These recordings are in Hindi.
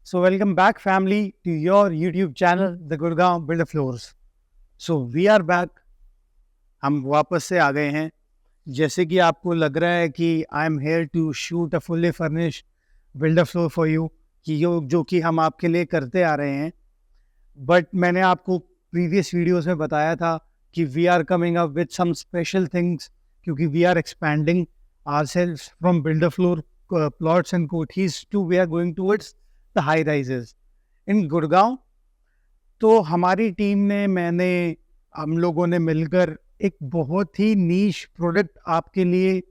So welcome back family to your YouTube channel The Gurgaon Builder Floors. So we are back. हम वापस से आ गए हैं. जैसे कि आपको लग रहा है कि I am here to shoot a fully furnished builder floor for you कि जो कि हम आपके लिए करते आ रहे हैं. बट मैंने आपको प्रीवियस वीडियोस में बताया था कि we are coming up with some special things क्योंकि we are expanding ourselves from builder floor plots and कोठीज to we are going towards the high rises in Gurgaon. तो हमारी टीम ने हम लोगों ने मिलकर एक बहुत ही नीश प्रोडक्ट आपके लिए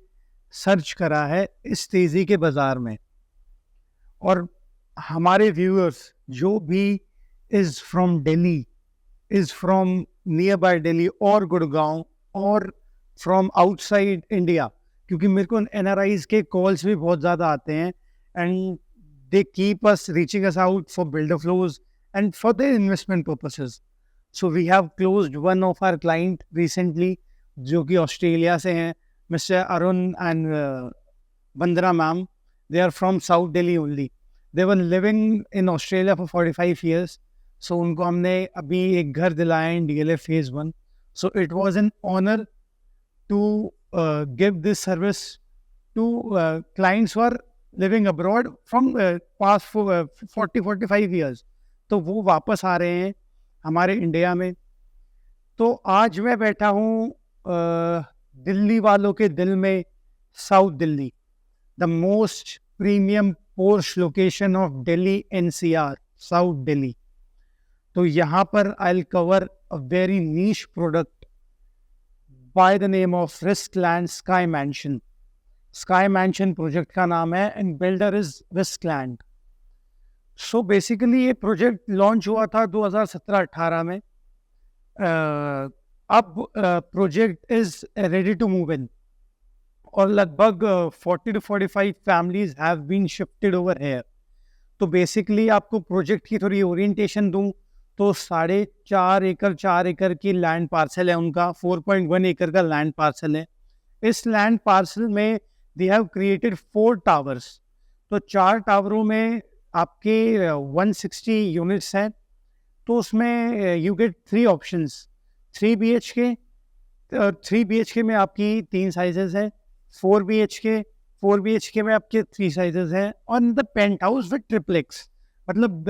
सर्च करा है इस तेजी के बाजार में. और हमारे व्यूअर्स जो भी is from Delhi, is from near by Delhi और गुड़गांव और फ्रॉम आउटसाइड इंडिया, क्योंकि मेरे को एनआरआईज के कॉल्स भी बहुत ज़्यादा आते हैं and they keep us reaching us out for builder floors and for their investment purposes. So we have closed one of our client recently जो कि ऑस्ट्रेलिया से हैं, mister Arun and Bandra ma'am. They are from South Delhi only. They were living in Australia for 45 years. So उनको हमने अभी एक घर दिलाया in DLF Phase 1. So it was an honour to give this service to clients who are living abroad from past 40-45 years. तो वो वापस आ रहे हैं हमारे इंडिया में. तो आज मैं बैठा हूँ दिल्ली वालों के दिल में, south Delhi, the most premium posh location of Delhi NCR, south Delhi. तो यहाँ पर I will cover a very niche product by the name of Riskland Sky Mansion. Sky Mansion project का नाम है and builder is Riskland. So basically ये प्रोजेक्ट लॉन्च हुआ था 2017-18 में. अब project is ready to move in और लगभग 40 to 45 families have been shifted over hair. तो बेसिकली आपको प्रोजेक्ट की थोड़ी ओरिएंटेशन दूं तो 4.5 एकड़ की लैंड पार्सल है उनका. 4.1 एकड़ का लैंड पार्सल है. इस लैंड पार्सल में दे हैव क्रिएटेड 4 टावर्स. तो 4 टावरों में आपके 160 यूनिट्स हैं. तो उसमें यू गेट 3 ऑप्शंस. 3 BHK में आपकी 3 साइजेस हैं. 4 BHK में आपके 3 साइजेस हैं. और the penthouse with triplex, मतलब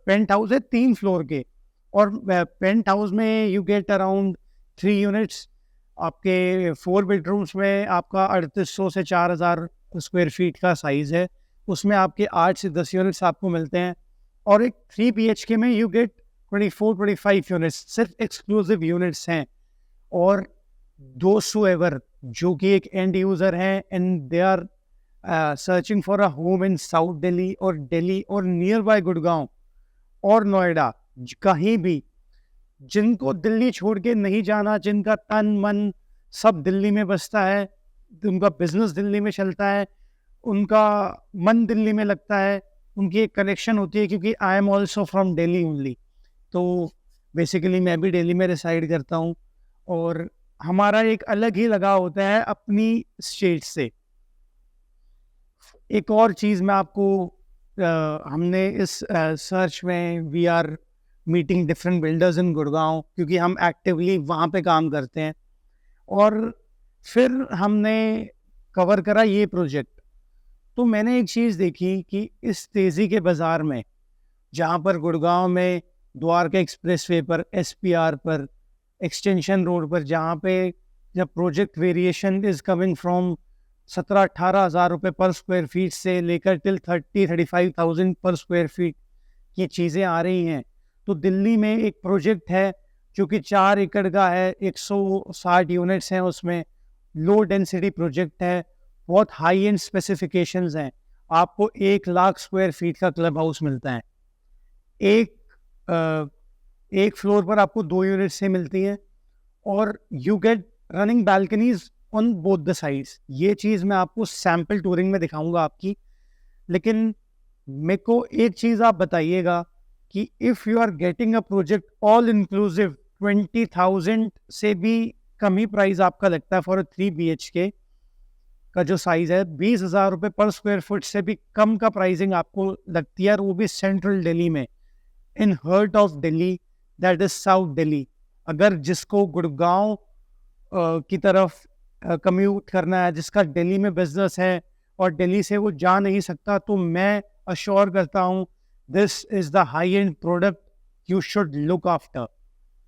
पेंट हाउस है 3 फ्लोर के. और पेंट हाउस में यू गेट अराउंड 3 यूनिट्स. आपके 4 बेडरूम्स में आपका 3800 से 4000 स्क्वायर फीट का साइज़ है. उसमें आपके 8 से 10 यूनिट्स आपको मिलते हैं. और एक 3 BHK में यू गेट 24-25 यूनिट्स, सिर्फ एक्सक्लूसिव यूनिट्स हैं. और दोस्तों जो कि एक एंड यूज़र हैं and they are searching for a home in south Delhi और दिल्ली और नियर बाय गुड़गांव और नोएडा, कहीं भी, जिनको दिल्ली छोड़ के नहीं जाना, जिनका तन मन सब दिल्ली में बसता है, उनका बिजनेस दिल्ली में चलता है, उनका मन दिल्ली में लगता है, उनकी एक कनेक्शन होती है. क्योंकि I am also from Delhi only. तो बेसिकली मैं भी दिल्ली में रिसाइड करता हूँ और हमारा एक अलग ही लगाव होता है अपनी स्टेट से. एक और चीज़ मैं आपको हमने इस सर्च में we are meeting different builders in Gurgaon, क्योंकि हम एक्टिवली वहाँ पे काम करते हैं. और फिर हमने कवर करा ये प्रोजेक्ट. तो मैंने एक चीज़ देखी कि इस तेज़ी के बाज़ार में, जहाँ पर गुड़गांव में द्वारका एक्सप्रेसवे पर, SPR पर, एक्सटेंशन रोड पर, जहाँ पे जब project variation is coming from 17-18 हज़ार रुपये पर स्क्वायर फीट से लेकर टिल 30-35,000 पर स्क्वायर फीट ये चीज़ें आ रही हैं. तो दिल्ली में एक प्रोजेक्ट है जो कि 4 एकड़ का है, 160 यूनिट्स हैं उसमें. लो डेंसिटी प्रोजेक्ट है, बहुत हाई एंड स्पेसिफिकेशंस हैं. आपको 1 लाख स्क्वायर फीट का क्लब हाउस मिलता है. एक फ्लोर पर आपको 2 यूनिट से मिलती हैं और you get running balconies on both the sides. ये चीज़ मैं आपको सैम्पल टूरिंग में दिखाऊंगा आपकी. लेकिन मेरे को एक चीज़ आप बताइएगा कि if you are getting a project all inclusive 20,000 से भी कम ही प्राइस आपका लगता है फॉर अ 3 BHK, का जो साइज है 20,000 रुपये पर स्क्वायर फुट से भी कम का प्राइसिंग आपको लगती है, और वो भी सेंट्रल दिल्ली में, in heart of Delhi, that is south Delhi. अगर जिसको गुड़गांव की तरफ कम्यूट करना है, जिसका दिल्ली में बिजनेस है और दिल्ली से वो जा नहीं सकता, तो मैं अश्योर करता हूँ this is the high and product you should look after.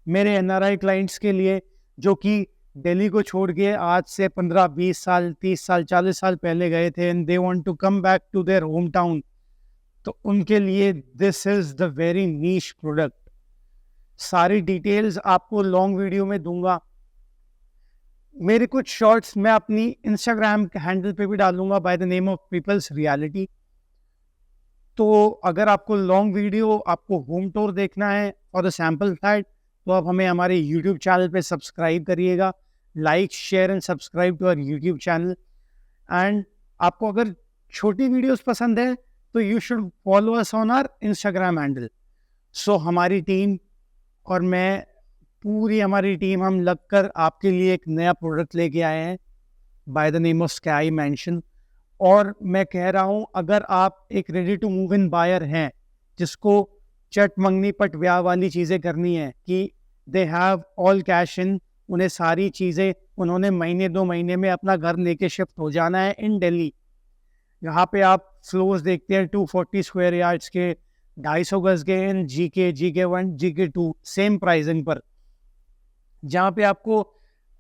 मेरे एनआरआई क्लाइंट्स के लिए जो कि दिल्ली को छोड़ के आज से 15-20 साल 30 साल 40 साल पहले गए थे and they want to come back to their home town, तो उनके लिए this is the very niche product. सारी डिटेल्स आपको लॉन्ग वीडियो में दूंगा। मेरे कुछ शॉर्ट्स मैं अपनी इंस्टाग्राम हैंडल पे भी डालूंगा by the name of Peoples Reality. तो अगर आपको लॉन्ग वीडियो, आपको होम टूर देखना है और द सैम्पल फ्लैट, तो आप हमें हमारे यूट्यूब चैनल पे सब्सक्राइब करिएगा। Like share and subscribe to our YouTube channel. And आपको अगर छोटी वीडियोस पसंद है तो you should follow us on our Instagram handle. So हमारी टीम और मैं, पूरी हमारी टीम, हम लगकर आपके लिए एक नया प्रोडक्ट लेके आए हैं by the name of Sky Mansion. और मैं कह रहा हूँ, अगर आप एक ready to move in buyer हैं जिसको चट मंगनी पट ब्याह वाली चीज़ें करनी है कि they have all cash in, उन्हें सारी चीज़ें, उन्होंने महीने 2 महीने में अपना घर लेके शिफ्ट हो जाना है इन दिल्ली। यहाँ पे आप फ्लोर्स देखते हैं 240 स्क्वायर यार्ड्स के, 250 गज के इन GK1 GK2 सेम प्राइसिंग पर, जहाँ पे आपको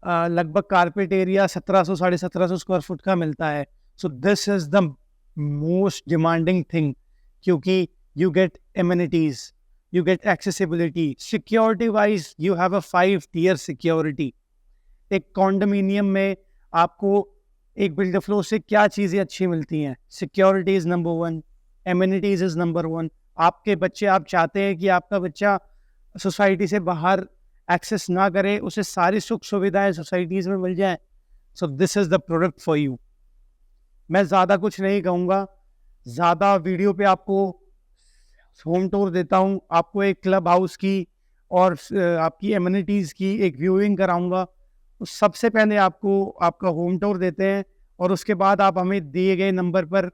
लगभग कारपेट एरिया 1700-1750 स्क्वायर फुट का मिलता है। सो this is the most demanding thing, क्योंकि you get amenities, you get accessibility, security wise you have a 5-tier security। एक कॉन्डोमिनियम में आपको एक बिल्डर फ्लो से क्या चीज़ें अच्छी मिलती हैं? Security is number 1, amenities is number 1। आपके बच्चे, आप चाहते हैं कि आपका बच्चा सोसाइटी से बाहर एक्सेस ना करे, उसे सारी सुख सुविधाएं सोसाइटीज़ में मिल जाएं। सो this is the product for you. मैं ज़्यादा कुछ नहीं कहूँगा, ज़्यादा वीडियो पे आपको होम टूर देता हूँ, आपको एक क्लब हाउस की और आपकी एमिनिटीज़ की एक व्यूइंग कराऊंगा। तो सबसे पहले आपको आपका होम टूर देते हैं और उसके बाद आप हमें दिए गए नंबर पर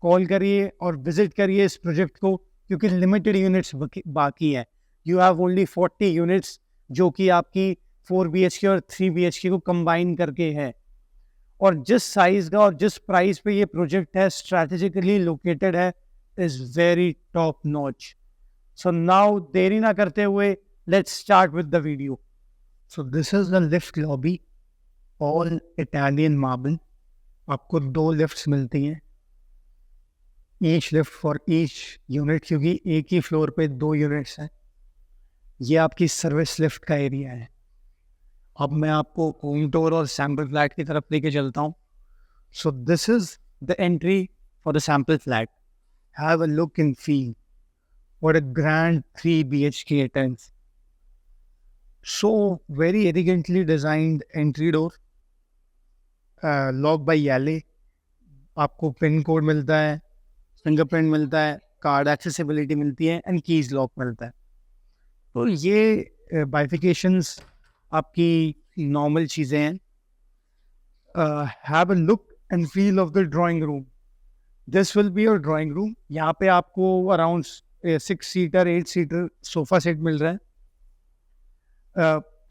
कॉल करिए और विजिट करिए इस प्रोजेक्ट को, क्योंकि लिमिटेड यूनिट्स बाकी हैं। यू हैव ओनली 40 यूनिट्स, जो कि आपकी 4 BHK और 3 BHK को कंबाइन करके है। और जिस साइज़ का और जिस प्राइस पे ये प्रोजेक्ट है, स्ट्रैटेजिकली लोकेटेड है, is very top notch। So now देरी ना करते हुए, let's start with the video। So this is the lift lobby, all Italian marble। आपको 2 लिफ्ट्स मिलती हैं, each lift for each unit, क्योंकि एक ही फ्लोर पे 2 यूनिट्स हैं। ये आपकी सर्विस लिफ्ट का एरिया है। अब मैं आपको होम टूर और सैम्पल फ्लैट की तरफ लेके चलता हूँ। So this is the entry for the sample flat। Have a look and feel what a grand 3 BHK it is। So very elegantly designed entry door, locked by Yale। आपको पिन कोड मिलता है, फिंगरप्रिंट मिलता है, कार्ड एक्सेसिबिलिटी मिलती है एंड कीज लॉक मिलता है। तो ये बाइफिकेशंस आपकी नॉर्मल चीज़ें हैं। Have a look and feel of the drawing room. This will be your drawing room. यहाँ पे आपको around 6 seater 8 seater sofa set मिल रहा है।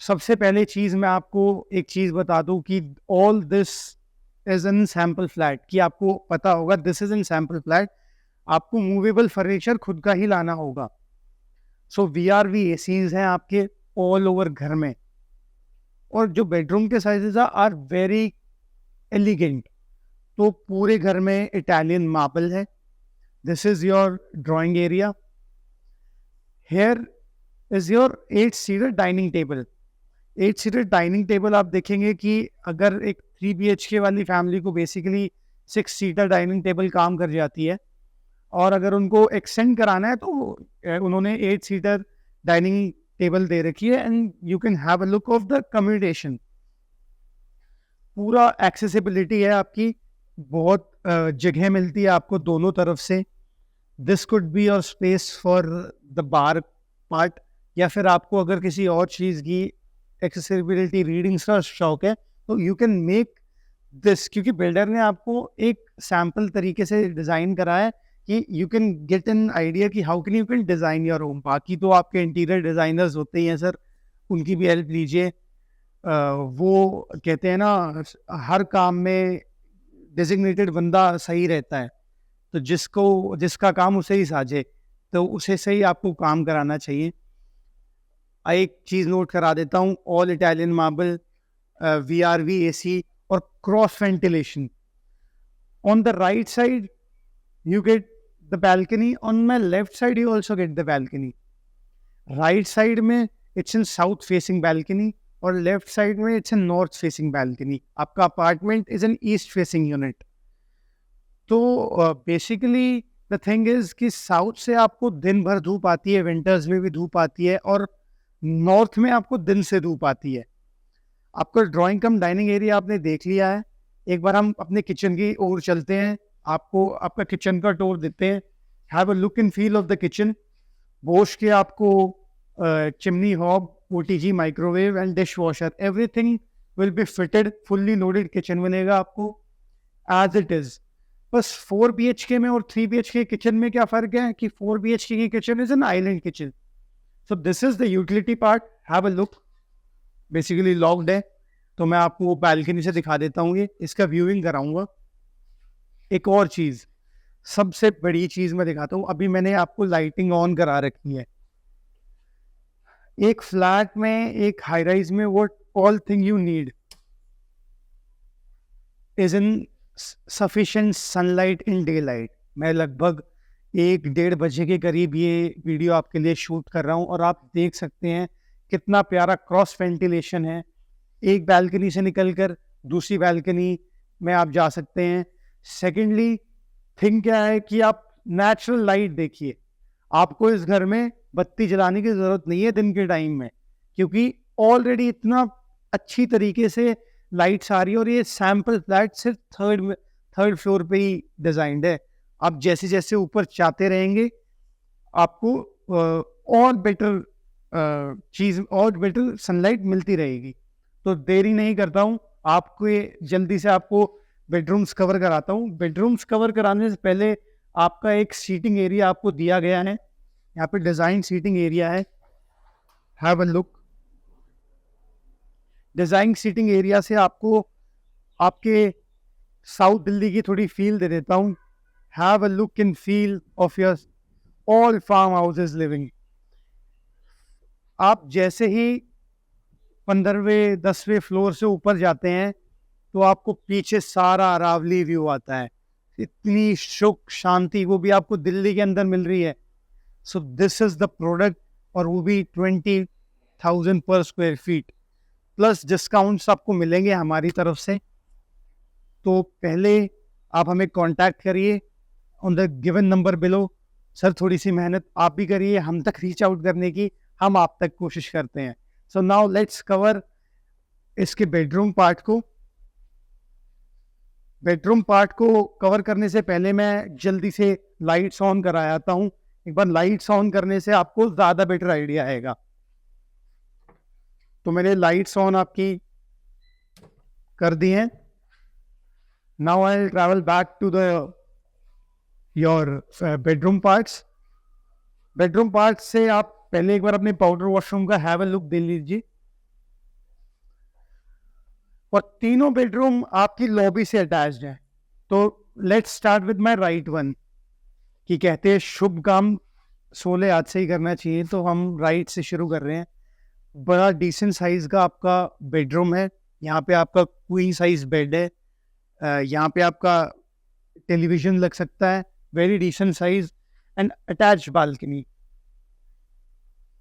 सबसे पहले चीज़ मैं आपको एक चीज़ बता दूँ कि all this is in sample flat, कि आपको पता होगा this is in sample flat. आपको मूवेबल फर्नीचर खुद का ही लाना होगा। सो VRV ACs हैं आपके ऑल ओवर घर में, और जो बेडरूम के साइजेस आर वेरी एलिगेंट। तो पूरे घर में इटालियन मार्बल है। This is your drawing area. Here is your 8 seater dining table. 8 seater dining table आप देखेंगे कि अगर एक 3 BHK वाली फैमिली को बेसिकली 6 सीटर डाइनिंग टेबल काम कर जाती है, और अगर उनको एक्सटेंड कराना है तो उन्होंने 8 सीटर डाइनिंग टेबल दे रखी है। And you can have a look of the communication. पूरा एक्सेसिबिलिटी है आपकी, बहुत जगह मिलती है आपको दोनों तरफ से। This could be your space for the bar part, या फिर आपको अगर किसी और चीज़ की एक्सेसिबिलिटी रीडिंग्स का शौक है तो यू कैन मेक दिस, क्योंकि बिल्डर ने आपको एक सैम्पल तरीके से डिज़ाइन करा है कि you can get an idea कि how can you can design your home. बाकी तो आपके इंटीरियर डिज़ाइनर्स होते ही हैं सर, उनकी भी हेल्प लीजिए। वो कहते हैं ना, हर काम में डेजिग्नेटेड बंदा सही रहता है, तो जिसका काम उसे ही साझे, तो उसे से ही आपको काम कराना चाहिए। एक चीज़ नोट करा देता हूँ, all Italian marble, VRV AC और cross ventilation. On the right side you get the balcony, on my left side you also get the balcony. Right side में it's in south facing balcony और left side में it's in north facing balcony. आपका apartment is an east facing unit. तो basically the thing is कि साउथ से आपको दिन भर धूप आती है, विंटर्स में भी धूप आती है, और नॉर्थ में आपको दिन से धूप आती है। आपका ड्राइंग कम डाइनिंग एरिया आपने देख लिया है, एक बार हम अपने किचन की ओर चलते हैं, आपको आपका किचन का टूर देते हैं। Have a look and feel of the kitchen. Bosch के आपको chimney hob, OTG microwave and dish washer, everything will be fitted, fully loaded kitchen बनेगा आपको एज इट इज। बस 4 BHK में और 3 BHK किचन में क्या फ़र्क है कि 4 BHK की kitchen is an island kitchen. So this is the utility part. Have a look. Basically locked है, तो मैं आपको बैल्कनी से दिखा देता हूँ, ये इसका व्यूइंग कराऊंगा। एक और चीज़, सबसे बड़ी चीज़ मैं दिखाता हूँ। अभी मैंने आपको लाइटिंग ऑन करा रखी है। एक फ्लैट में, एक हाई राइज में, what all thing you need is in sufficient sunlight in day light. मैं लगभग 1-1:30 बजे के करीब ये वीडियो आपके लिए शूट कर रहा हूँ, और आप देख सकते हैं कितना प्यारा क्रॉस वेंटिलेशन है। एक बैल्कनी से निकलकर दूसरी बैल्कनी में आप जा सकते हैं। सेकेंडली थिंग क्या है कि आप नेचुरल लाइट देखिए। आपको इस घर में बत्ती जलाने की ज़रूरत नहीं है दिन के टाइम में, क्योंकि ऑलरेडी इतना अच्छी तरीके से लाइट्स आ रही है, और ये सैम्पल फ्लैट सिर्फ थर्ड फ्लोर पे ही डिज़ाइंड है। आप जैसे जैसे ऊपर जाते रहेंगे, आपको और बेटर चीज़, और बेटर सनलाइट मिलती रहेगी। तो देरी नहीं करता हूँ, आपको ये जल्दी से आपको बेडरूम्स कवर कराता हूँ। बेडरूम्स कवर कराने से पहले आपका एक सीटिंग एरिया आपको दिया गया है, यहाँ पे डिज़ाइन सीटिंग एरिया है। Have a look. Design seating area से आपको आपके साउथ दिल्ली की थोड़ी फील दे देता हूँ। Have a look and feel of your all farm houses living. आप जैसे ही 15वें 10वें फ्लोर से ऊपर जाते हैं, तो आपको पीछे सारा अरावली व्यू आता है। इतनी सुख शांति, वो भी आपको दिल्ली के अंदर मिल रही है। सो दिस इज द प्रोडक्ट, और वो भी 20,000 पर स्क्वायर फीट, प्लस डिस्काउंट्स आपको मिलेंगे हमारी तरफ से। तो पहले आप हमें कांटेक्ट करिए on the given number below. Sir थोड़ी सी मेहनत आप भी करिए हम तक रीच आउट करने की, हम आप तक कोशिश करते हैं। सो नाउ लेट्स कवर इसके बेडरूम पार्ट को। बेडरूम पार्ट को कवर करने से पहले मैं जल्दी से लाइट्स ऑन कराता हूँ। एक बार लाइट्स ऑन करने से आपको ज़्यादा बेटर आइडिया आएगा। तो मैंने लाइट्स ऑन आपकी कर दी हैं। Now I will travel back to the your bedroom parts. Bedroom part से आप पहले एक बार अपने पाउडर वॉशरूम का हैव अ लुक दे लीजिए। और तीनों बेडरूम आपकी लॉबी से अटैच्ड है। तो let's start with my right one, कि कहते हैं शुभ काम 16 हाथ से ही करना चाहिए, तो हम राइट से शुरू कर रहे हैं। बड़ा डिसेंट साइज का आपका बेडरूम है। यहाँ पे आपका क्वीन साइज बेड है। यहाँ पे आपका टेलीविजन लग सकता है, very decent size, and attach balcony.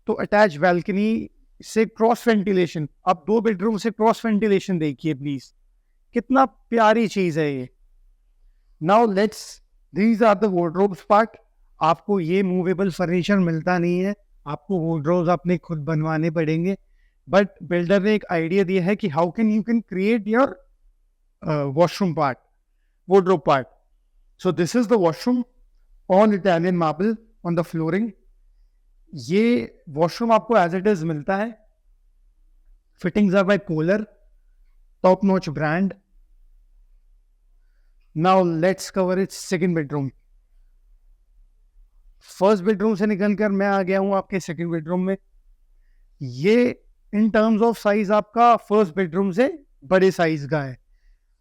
तो अटैच बालकनी से क्रॉस वेंटिलेशन, आप 2 बेडरूम से क्रॉस वेंटिलेशन देखिए प्लीज, कितना प्यारी चीज है ये। Now let's, these are the wardrobes part. आपको ये मूवेबल फर्नीचर मिलता नहीं है, आपको वार्डरोब्स अपने खुद बनवाने पड़ेंगे। बट बिल्डर ने एक आइडिया दिया है कि how can you can create your washroom part, wardrobe part. So this is the washroom, on Italian marble on the flooring. ये वॉशरूम आपको एज इट इज मिलता है। Fittings are by Kohler, top notch brand. Now let's cover its second bedroom. First bedroom से निकलकर मैं आ गया हूँ आपके सेकंड बेडरूम में। ये इन टर्म्स ऑफ साइज आपका फर्स्ट बेडरूम से बड़े साइज का है,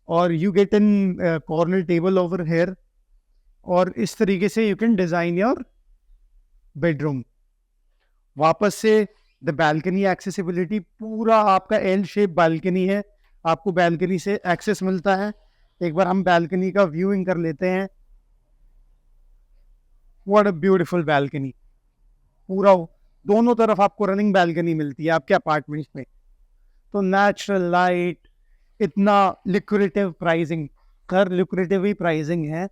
और you get in corner table over here, और इस तरीके से you can design your bedroom. वापस से द बैल्कनी एक्सेसिबिलिटी, पूरा आपका एल शेप बैल्कनी है, आपको बैल्कनी से एक्सेस मिलता है। एक बार हम बैल्कनी का व्यूइंग कर लेते हैं। व्हाट अ ब्यूटीफुल बैल्कनी, पूरा दोनों तरफ आपको रनिंग बैल्कनी मिलती है आपके अपार्टमेंट्स में। तो नेचुरल लाइट, इतना लिक्विडेटिव प्राइसिंग, हर लिक्विडेटिव ही प्राइसिंग है,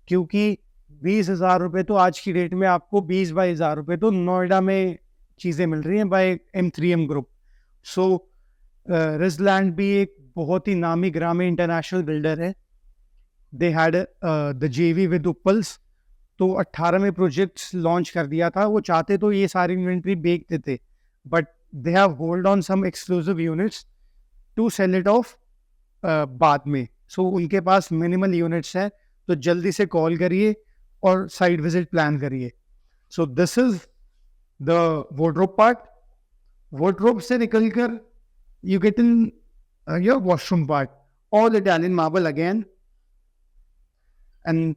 क्योंकि 20,000 रुपये तो आज की डेट में आपको 20-22,000 रुपये तो नोएडा में चीज़ें मिल रही हैं बाय M3M ग्रुप। सो रिजलैंड भी एक बहुत ही नामी ग्रामी इंटरनेशनल बिल्डर है। They had the JV with Uppals, तो 18 में प्रोजेक्ट्स लॉन्च कर दिया था। वो चाहते तो ये सारी इन्वेंट्री बेचते थे, but they have hold on some exclusive units to sell it off बाद में। सो उनके पास मिनिमल यूनिट्स हैं, तो जल्दी से कॉल करिए और साइट विजिट प्लान करिए। सो this is the wardrobe part. Wardrobe से निकलकर you get in your washroom part, all Italian marble again. And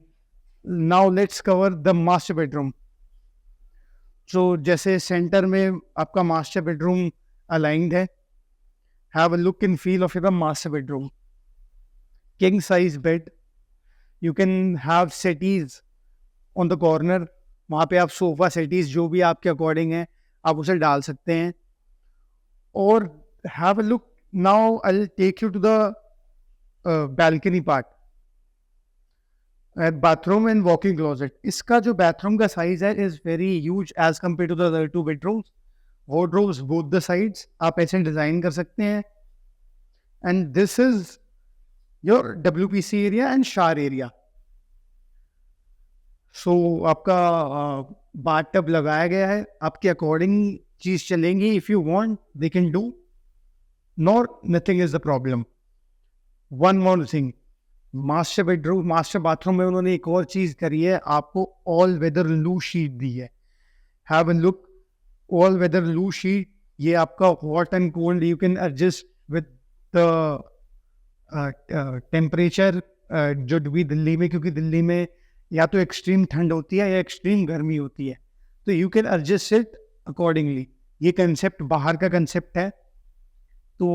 now let's cover the master bedroom. तो जैसे सेंटर में आपका मास्टर बेडरूम अलाइंड है, have a look and feel of your master bedroom. King size bed. You can have settees on the corner. वहाँ पे आप सोफा सेटीज जो भी आपके अकॉर्डिंग है आप उसे डाल सकते हैं। और have a look. Now I'll take you to the balcony part. Bathroom and walk-in closet. इसका जो bathroom का size है is very huge as compared to the other two bedrooms. Wardrobes both the sides आप ऐसे डिजाइन कर सकते हैं। And this is your WPC area and शार एरिया। सो आपका बाथ टब लगाया गया है, आपके अकॉर्डिंग चीज चलेंगी। If you want they can do, nor nothing is the problem. One more thing, master bedroom master bathroom में उन्होंने एक और चीज करी है, आपको ऑल वेदर लू शीट दी है। Have a look, all weather loo seat. ये आपका hot and cold you can adjust with the temperature जो भी दिल्ली में, क्योंकि दिल्ली में या तो एक्सट्रीम ठंड होती है या एक्सट्रीम गर्मी होती है, तो you can adjust it accordingly. ये कंसेप्ट बाहर का कंसेप्ट है, तो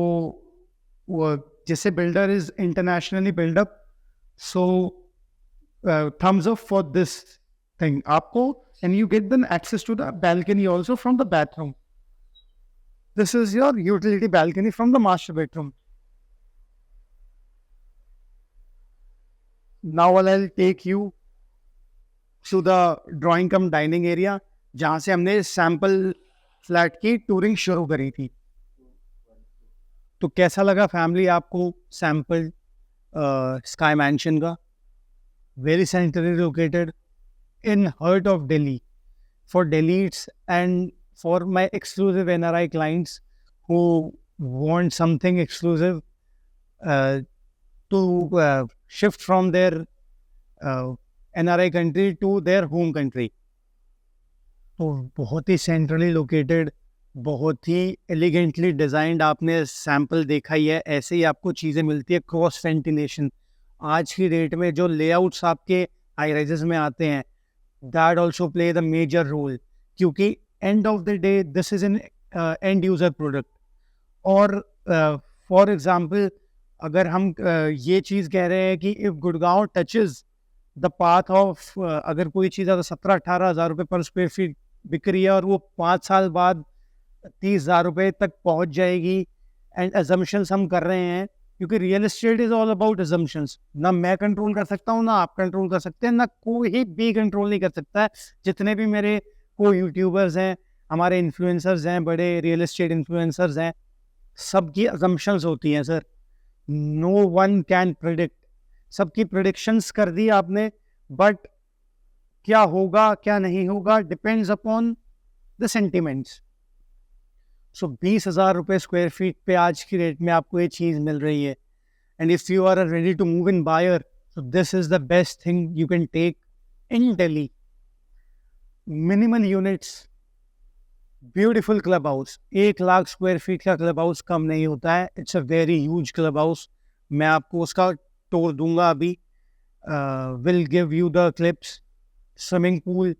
जैसे builder is internationally buildup, so thumbs up for this thing आपको। and you get then access to the balcony also from the bathroom. This is your utility balcony from the master bedroom. Now I'll take you to the drawing cum dining area, जहाँ से हमने सैम्पल फ्लैट की टूरिंग शुरू करी थी। तो कैसा लगा फैमिली आपको सैम्पल स्काई मैंशन का? Very centrally located in heart of Delhi, for Delhi's and for my exclusive NRI clients who want something exclusive to shift from their NRI country to their home country. तो बहुत ही सेंट्रली लोकेटेड, बहुत ही एलिगेंटली डिज़ाइंड, आपने सैम्पल देखा ही है। ऐसे ही आपको चीज़ें मिलती है। क्रॉस वेंटिलेशन, आज की डेट में जो लेआउट्स आपके हाई राइजेस में आते हैं, that also play the major role, क्योंकि end of the day this is an end user product। और for example अगर हम ये चीज़ कह रहे हैं कि if Gurgaon touches the path of अगर कोई चीज़ अगर 17-18 हज़ार रुपये पर स्क्वायर फीट बिक रही है और वो 5 साल बाद 30,000 रुपये तक पहुंच जाएगी, एंड assumptions हम कर रहे हैं, क्योंकि real estate is all about assumptions। ना मैं कंट्रोल कर सकता हूँ, ना आप कंट्रोल कर सकते हैं, ना कोई भी कंट्रोल नहीं कर सकता है। जितने भी मेरे को यूट्यूबर्स हैं, हमारे इन्फ्लुएंसर्स हैं, बड़े रियल एस्टेट इन्फ्लुएंसर्स हैं, सबकी assumptions होती हैं sir. No one can predict. सबकी प्रिडिक्शंस कर दी आपने, बट क्या होगा क्या नहीं होगा depends upon the sentiments. So 20,000 रुपये स्क्वायर फीट पे आज की रेट में आपको ये चीज़ मिल रही है। And if you are ready to move in buyer, So this is the best thing you can take in Delhi. Minimal units, beautiful club house. 1 lakh square feet का क्लब हाउस कम नहीं होता है. It's a very huge club house. मैं आपको उसका टूर दूंगा अभी. Will give you the clips. Swimming pool,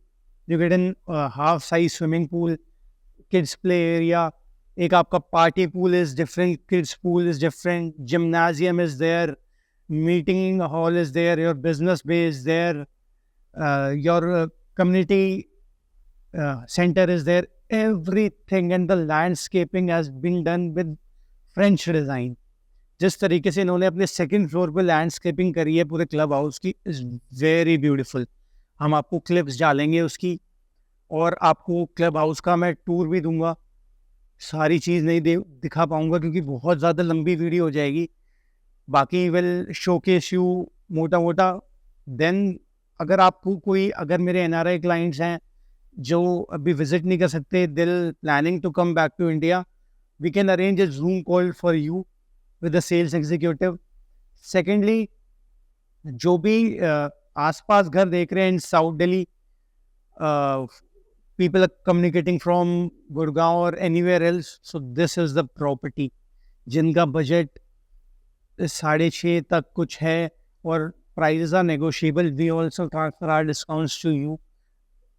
you get in half size swimming pool, kids play area. एक आपका party pool is different, kids pool is different, gymnasium is there, meeting hall is there, your business bay is there, your community center is there. Everything and the landscaping has been done with French design. जिस तरीके से इन्होंने अपने सेकंड फ्लोर पे लैंडस्केपिंग करी है पूरे क्लब हाउस की, इज वेरी ब्यूटीफुल. हम आपको क्लिप्स डालेंगे उसकी, और आपको क्लब हाउस का मैं टूर भी दूंगा. सारी चीज़ नहीं दिखा पाऊंगा क्योंकि बहुत ज़्यादा लंबी वीडियो हो जाएगी. बाकी विल शोकेस यू मोटा मोटा. देन अगर मेरे NRI क्लाइंट्स हैं जो अभी विजिट नहीं कर सकते, दिल planning to come back to India, we can arrange a Zoom call for you with the sales executive. Secondly, जो भी आसपास घर देख रहे हैं in south Delhi, people are communicating from Gurgaon or anywhere else, so this is the property. जिनका बजट 6.5 तक कुछ है और prices are negotiable, we also transfer our discounts to you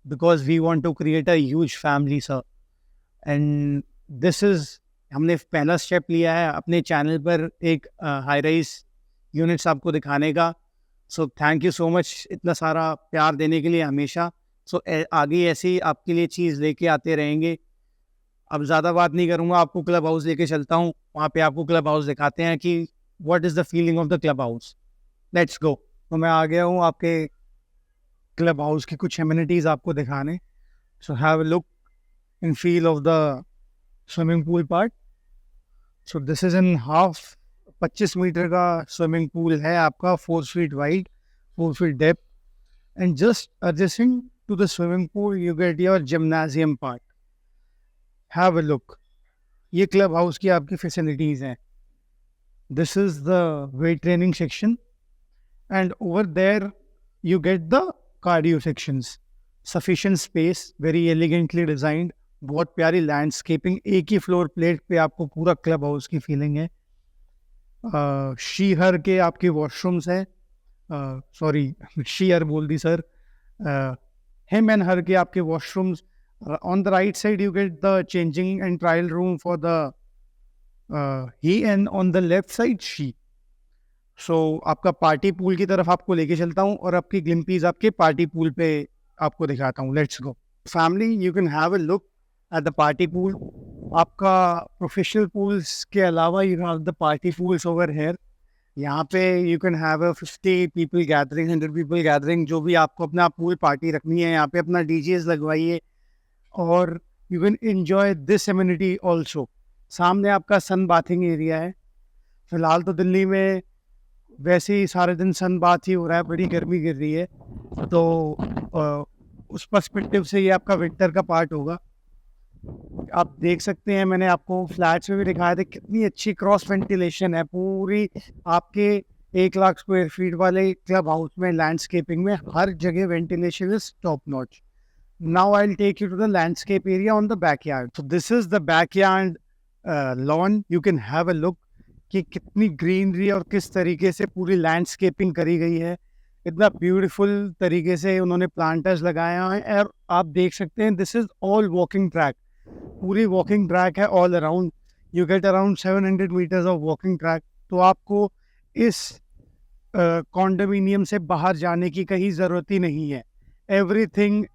because we want to create a huge family, sir. And this is, हमने पहला स्टेप लिया है अपने चैनल पर एक हाई राइज यूनिट्स आपको दिखाने का. So thank you so much इतना सारा प्यार देने के लिए हमेशा. सो आगे ऐसी आपके लिए चीज़ लेके आते रहेंगे. अब ज़्यादा बात नहीं करूँगा, आपको क्लब हाउस लेके चलता हूँ. वहाँ पे आपको क्लब हाउस दिखाते हैं कि what is the feeling of the club house. Let's go. तो मैं आ गया हूँ आपके क्लब हाउस की कुछ एमिनिटीज़ आपको दिखाने. So have a look and feel of the swimming pool part. So this is in half 25 meter का स्विमिंग पूल है आपका, 4 feet wide, 4 feet depth. And just adjacent to the swimming pool you get your gymnasium part. Have a look. ये क्लब हाउस की आपकी फैसिलिटीज़ हैं. This is the weight training section and over there you get the cardio sections. Sufficient space, very elegantly designed, बहुत प्यारी लैंडस्केपिंग. एक ही फ्लोर प्लेट पे आपको पूरा क्लब हाउस की फीलिंग है. शीहर के आपके वॉशरूम्स हैं, सॉरी शीहर बोल दी सर, him and her के आपके washrooms. On the right side you get the changing and trial room for the he, and on the left side she. So आपका पार्टी पूल की तरफ आपको लेके चलता हूँ और आपकी ग्लिम्पीज आपके पार्टी पूल पे आपको दिखाता हूँ. Let's go. Family, you can have a look at the party pool. आपका प्रोफेशनल पूल्स के अलावा you have the party pools over here. यहाँ पे you can have a 50 people gathering, 100 people gathering. जो भी आपको अपना पूल पार्टी रखनी है, यहाँ पे अपना डीजेस लगवाइए और you can enjoy this amenity also. सामने आपका सन बाथिंग एरिया है. फिलहाल तो दिल्ली में वैसे ही सारे दिन सन बाथ ही हो रहा है, बड़ी गर्मी गिर रही है, तो उस पर्सपेक्टिव से ये आपका विंटर का पार्ट होगा. आप देख सकते हैं, मैंने आपको फ्लैट्स में भी दिखाया था, कितनी अच्छी क्रॉस वेंटिलेशन है पूरी आपके 1 लाख स्क्वायर फीट वाले क्लब हाउस में. लैंडस्केपिंग में हर जगह ventilation is top notch. Now I will take you to the landscape area on the backyard. So this is the backyard lawn. You can have a look कि कितनी ग्रीनरी और किस तरीके से पूरी लैंडस्केपिंग करी गई है. इतना ब्यूटीफुल तरीके से उन्होंने प्लांटर्स लगाए हैं. और आप देख सकते हैं, this is all walking track. पूरी वॉकिंग ट्रैक है all around. You get around 700 meters of walking track. तो आपको इस कॉन्डोमिनियम से बाहर जाने की कहीं ज़रूरत ही नहीं है. एवरीथिंग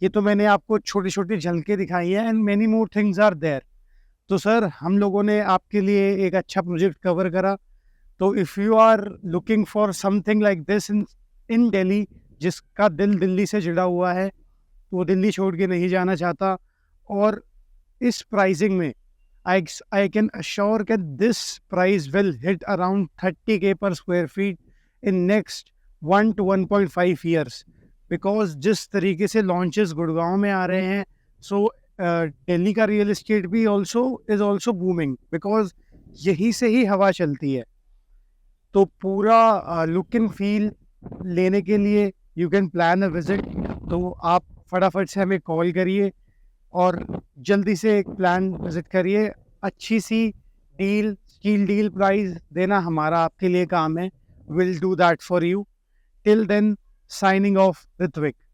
ये तो मैंने आपको छोटी छोटी झलकें दिखाई हैं, and many more things are there. तो सर, हम लोगों ने आपके लिए एक अच्छा प्रोजेक्ट कवर करा. तो if you are looking for something like this in Delhi, जिसका दिल दिल्ली से जुड़ा हुआ है, तो वो दिल्ली छोड़ के नहीं जाना चाहता, और इस प्राइसिंग में आई कैन अश्योर कि this price will hit around 30K पर square feet in next 1 to 1.5 years. Because जिस तरीके से लॉन्चेस गुड़गांव में आ रहे हैं, सो दिल्ली का रियल एस्टेट भी इज़ ऑल्सो बूमिंग, बिकॉज यहीं से ही हवा चलती है. तो पूरा लुक एंड फील लेने के लिए you can plan a visit. तो आप फटाफट से हमें कॉल करिए और जल्दी से एक प्लान विजिट करिए। अच्छी सी डील, स्टील डील प्राइस देना हमारा आपके लिए काम है। Will do that for you. Till then, signing off Ritwik.